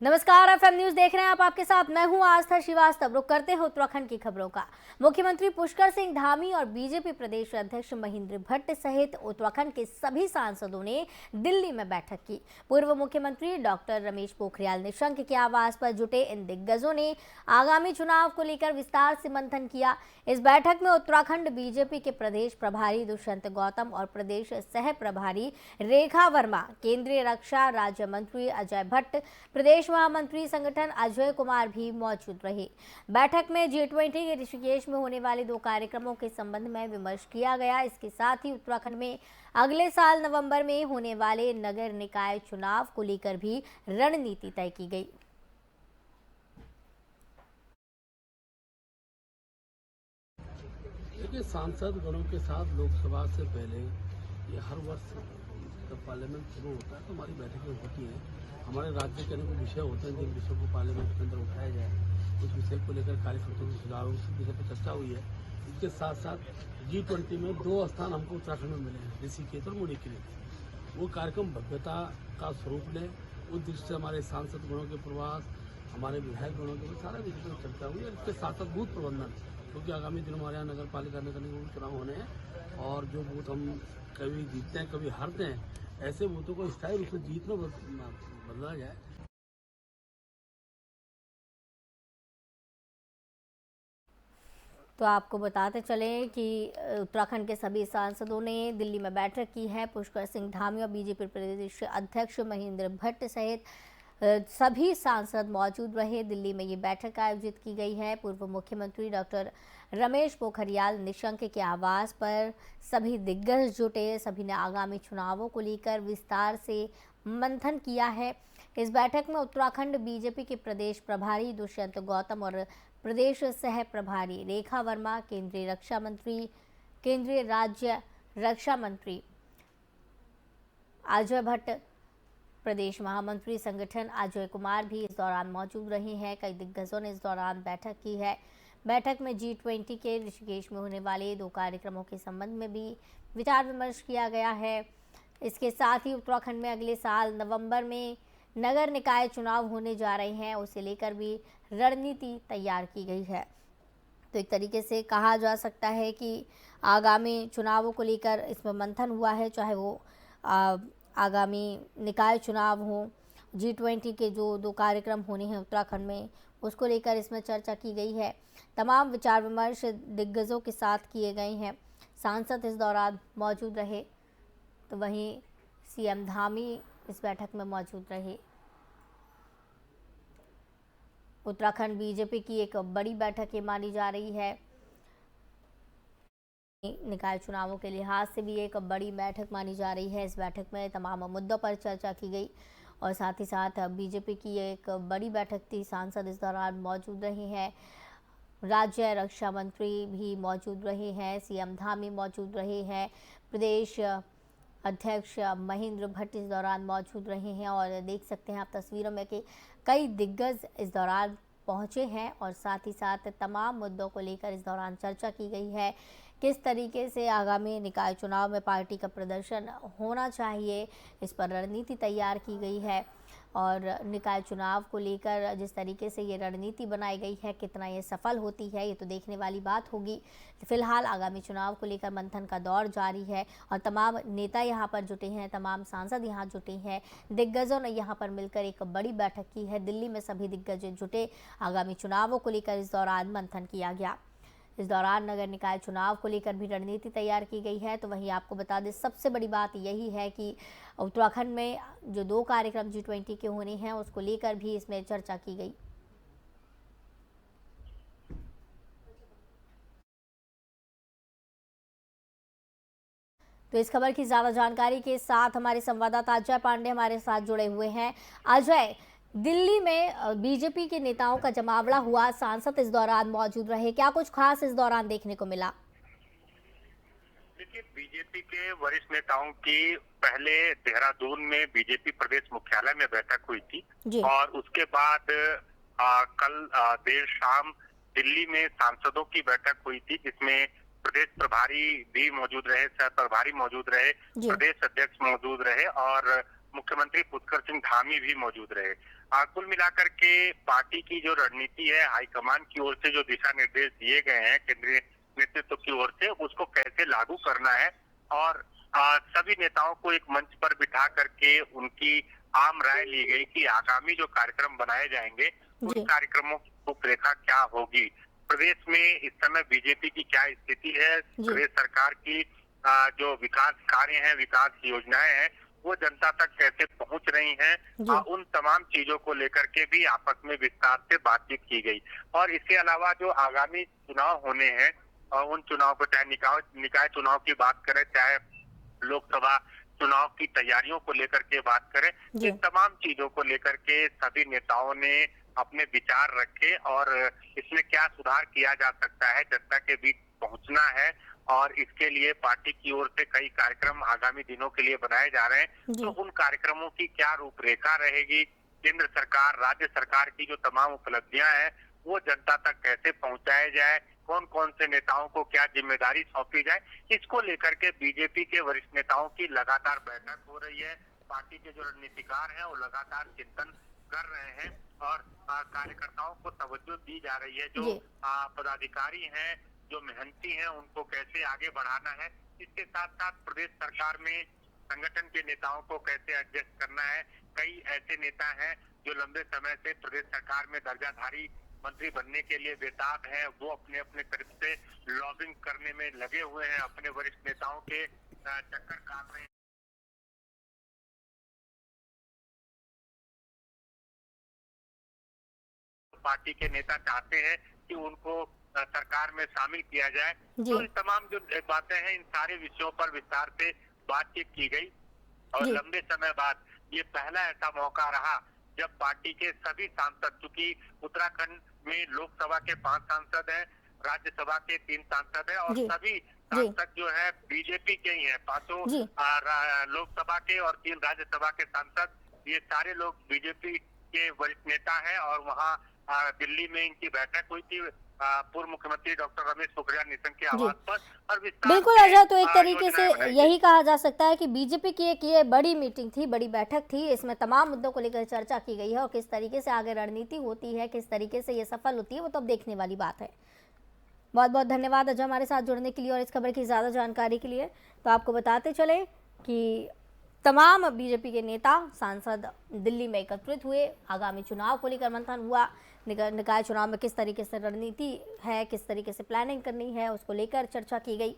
नमस्कार, FM news देख रहे हैं आप। आपके साथ मैं हूं आस्था श्रीवास्तव। रुक करते हैं उत्तराखंड की खबरों का। मुख्यमंत्री पुष्कर सिंह धामी और बीजेपी प्रदेश अध्यक्ष महेंद्र भट्ट सहित उत्तराखंड के सभी सांसदों ने दिल्ली में बैठक की। पूर्व मुख्यमंत्री डॉक्टर रमेश पोखरियाल निशंक के आवास पर जुटे इन दिग्गजों ने आगामी चुनाव को लेकर विस्तार से मंथन किया। इस बैठक में उत्तराखंड बीजेपी के प्रदेश प्रभारी दुष्यंत गौतम और प्रदेश सह प्रभारी रेखा वर्मा, केंद्रीय रक्षा राज्य मंत्री अजय भट्ट, प्रदेश महामंत्री संगठन अजय कुमार भी मौजूद रहे। बैठक में G20 के ऋषिकेश में होने वाले 2 कार्यक्रमों के संबंध में विमर्श किया गया। इसके साथ ही उत्तराखंड में अगले साल नवंबर में होने वाले नगर निकाय चुनाव को लेकर भी रणनीति तय की गई। देखिए, सांसद गणों के साथ लोकसभा से पहले ये हर वर्ष जब पार्लियामेंट शुरू होता है तो हमारी बैठकें होती हैं। हमारे राज्य के अनेक विषय होते हैं जिन विषयों को पार्लियामेंट के अंदर उठाया जाए। उस विषय को लेकर कार्यसूची में सुधारों उस विषय पर चर्चा हुई है। इसके साथ साथ G20 में 2 स्थान हमको उत्तराखंड में मिले हैं, ऋषिकेश और मुड़ी के लिए। वो कार्यक्रम भव्यता का स्वरूप ले, उस दृष्टि से हमारे सांसद गणों के प्रवास, हमारे विधायक गणों के सारे विषय पर चर्चा हुई है। इसके साथ साथ बूथ प्रबंधन, क्योंकि आगामी दिनों हमारे यहाँ नगर पालिका निगम चुनाव होने हैं और जो बूथ हम कभी जीतते हैं कभी हारते हैं, ऐसे बूथों को स्थायी रूप से जीतना बदला जाए। तो आपको बताते चलें कि उत्तराखंड के सभी सांसदों ने दिल्ली में बैठक की है। पुष्कर सिंह धामी और बीजेपी प्रदेश अध्यक्ष महेंद्र भट्ट सहित सभी सांसद मौजूद रहे। दिल्ली में ये बैठक आयोजित की गई है। पूर्व मुख्यमंत्री डॉक्टर रमेश पोखरियाल निशंक के आवास पर सभी दिग्गज जुटे। सभी ने आगामी चुनावों को लेकर विस्तार से मंथन किया है। इस बैठक में उत्तराखंड बीजेपी के प्रदेश प्रभारी दुष्यंत गौतम और प्रदेश सह प्रभारी रेखा वर्मा, केंद्रीय राज्य रक्षा मंत्री अजय भट्ट, प्रदेश महामंत्री संगठन अजय कुमार भी इस दौरान मौजूद रहे हैं। कई दिग्गजों ने इस दौरान बैठक की है। बैठक में G20 के ऋषिकेश में होने वाले 2 कार्यक्रमों के संबंध में भी विचार विमर्श किया गया है। इसके साथ ही उत्तराखंड में अगले साल नवंबर में नगर निकाय चुनाव होने जा रहे हैं, उसे लेकर भी रणनीति तैयार की गई है। तो एक तरीके से कहा जा सकता है कि आगामी चुनावों को लेकर इसमें मंथन हुआ है, चाहे वो आगामी निकाय चुनाव हो, G20 के जो 2 कार्यक्रम होने हैं उत्तराखंड में, उसको लेकर इसमें चर्चा की गई है। तमाम विचार विमर्श दिग्गजों के साथ किए गए हैं। सांसद इस दौरान मौजूद रहे, तो वहीं CM धामी इस बैठक में मौजूद रहे। उत्तराखंड बीजेपी की एक बड़ी बैठक ये मानी जा रही है। निकाय चुनावों के लिहाज से भी एक बड़ी बैठक मानी जा रही है। इस बैठक में तमाम मुद्दों पर चर्चा की गई और साथ ही साथ बीजेपी की एक बड़ी बैठक थी। सांसद इस दौरान मौजूद रहे हैं। राज्य रक्षा मंत्री भी मौजूद रहे हैं। CM धामी मौजूद रहे हैं। प्रदेश अध्यक्ष महेंद्र भट्ट इस दौरान मौजूद रहे हैं और देख सकते हैं आप तस्वीरों में कि कई दिग्गज इस दौरान पहुंचे हैं और साथ ही साथ तमाम मुद्दों को लेकर इस दौरान चर्चा की गई है। किस तरीके से आगामी निकाय चुनाव में पार्टी का प्रदर्शन होना चाहिए, इस पर रणनीति तैयार की गई है और निकाय चुनाव को लेकर जिस तरीके से ये रणनीति बनाई गई है, कितना ये सफल होती है, ये तो देखने वाली बात होगी। फिलहाल आगामी चुनाव को लेकर मंथन का दौर जारी है और तमाम नेता यहाँ पर जुटे हैं, तमाम सांसद यहाँ जुटे हैं। दिग्गजों ने यहाँ पर मिलकर एक बड़ी बैठक की है। दिल्ली में सभी दिग्गज जुटे। आगामी चुनावों को लेकर इस दौरान मंथन किया गया। इस दौरान नगर निकाय चुनाव को लेकर भी रणनीति तैयार की गई है। तो वहीं आपको बता दें, सबसे बड़ी बात यही है कि उत्तराखंड में जो 2 कार्यक्रम G20 के होने हैं, उसको लेकर भी इसमें चर्चा की गई। तो इस खबर की ज्यादा जानकारी के साथ हमारे संवाददाता अजय पांडे हमारे साथ जुड़े हुए हैं। अजय, दिल्ली में बीजेपी के नेताओं का जमावड़ा हुआ, सांसद इस दौरान मौजूद रहे, क्या कुछ खास इस दौरान देखने को मिला? देखिए, बीजेपी के वरिष्ठ नेताओं की पहले देहरादून में बीजेपी प्रदेश मुख्यालय में बैठक हुई थी और उसके बाद कल देर शाम दिल्ली में सांसदों की बैठक हुई थी, जिसमें प्रदेश प्रभारी भी मौजूद रहे, सह प्रभारी मौजूद रहे, प्रदेश अध्यक्ष मौजूद रहे और मुख्यमंत्री पुष्कर सिंह धामी भी मौजूद रहे। कुल मिलाकर के पार्टी की जो रणनीति है, हाईकमान की ओर से जो दिशा निर्देश दिए गए हैं केंद्रीय नेतृत्व की ओर से, उसको कैसे लागू करना है और सभी नेताओं को एक मंच पर बिठा करके उनकी आम राय ली गई कि आगामी जो कार्यक्रम बनाए जाएंगे उन कार्यक्रमों की रूपरेखा क्या होगी। प्रदेश में इस समय बीजेपी की क्या स्थिति है, प्रदेश सरकार की जो विकास कार्य हैं, विकास योजनाएं हैं, वो जनता तक कैसे पहुंच रही हैं, उन तमाम चीजों को लेकर के भी आपस में विस्तार से बातचीत की गई। और इसके अलावा जो आगामी चुनाव होने हैं और उन चुनाव को, चाहे निकाय चुनाव की बात करें, चाहे लोकसभा चुनाव की तैयारियों को लेकर के बात करें, इन तमाम चीजों को लेकर के सभी नेताओं ने अपने विचार रखे और इसमें क्या सुधार किया जा सकता है, जनता के बीच पहुंचना है और इसके लिए पार्टी की ओर से कई कार्यक्रम आगामी दिनों के लिए बनाए जा रहे हैं। तो उन कार्यक्रमों की क्या रूपरेखा रहेगी, केंद्र सरकार, राज्य सरकार की जो तमाम उपलब्धियां हैं वो जनता तक कैसे पहुंचाया जाए, कौन कौन से नेताओं को क्या जिम्मेदारी सौंपी जाए, इसको लेकर के बीजेपी के वरिष्ठ नेताओं की लगातार बैठक हो रही है। पार्टी के जो रणनीतिकार हैं वो लगातार चिंतन कर रहे हैं और कार्यकर्ताओं को तवज्जो दी जा रही है। जो पदाधिकारी हैं, जो मेहनती हैं, उनको कैसे आगे बढ़ाना है। इसके साथ साथ प्रदेश सरकार में संगठन के नेताओं को कैसे एडजस्ट करना है। कई ऐसे नेता हैं जो लंबे समय से प्रदेश सरकार में दर्जाधारी मंत्री बनने के लिए बेताब हैं, वो अपने अपने तरफ से लॉबिंग करने में लगे हुए हैं, अपने वरिष्ठ नेताओं के चक्कर काट रहे हैं। पार्टी के नेता चाहते हैं कि उनको सरकार में शामिल किया जाए। तो इन तमाम जो बातें हैं, इन सारे विषयों पर विस्तार से बातचीत की गई और लंबे समय बाद ये पहला ऐसा मौका रहा जब पार्टी के सभी सांसद, चूंकि उत्तराखंड में लोकसभा के 5 सांसद हैं, राज्यसभा के 3 सांसद हैं और सभी सांसद जो है बीजेपी के ही हैं। 5 लोकसभा के और 3 राज्यसभा के सांसद, ये सारे लोग बीजेपी के वरिष्ठ नेता हैं और वहाँ दिल्ली में इनकी बैठक हुई थी पूर्व मुख्यमंत्री डॉक्टर रमेश पोखरियाल निशंक के आवास पर। और बिल्कुल अजय, तो एक तरीके से यही कहा जा सकता है कि बीजेपी की एक ये बड़ी मीटिंग थी, बड़ी बैठक थी, इसमें तमाम मुद्दों को लेकर चर्चा की गई है और किस तरीके से आगे रणनीति होती है, किस तरीके से ये सफल होती है, वो तो अब देखने वाली बात है। बहुत बहुत धन्यवाद अजय हमारे साथ जुड़ने के लिए और इस खबर की ज़्यादा जानकारी के लिए। तो आपको बताते चले कि तमाम बीजेपी के नेता, सांसद दिल्ली में एकत्रित हुए, आगामी चुनाव को लेकर मंथन हुआ, निकाय चुनाव में किस तरीके से रणनीति है, किस तरीके से प्लानिंग करनी है, उसको लेकर चर्चा की गई।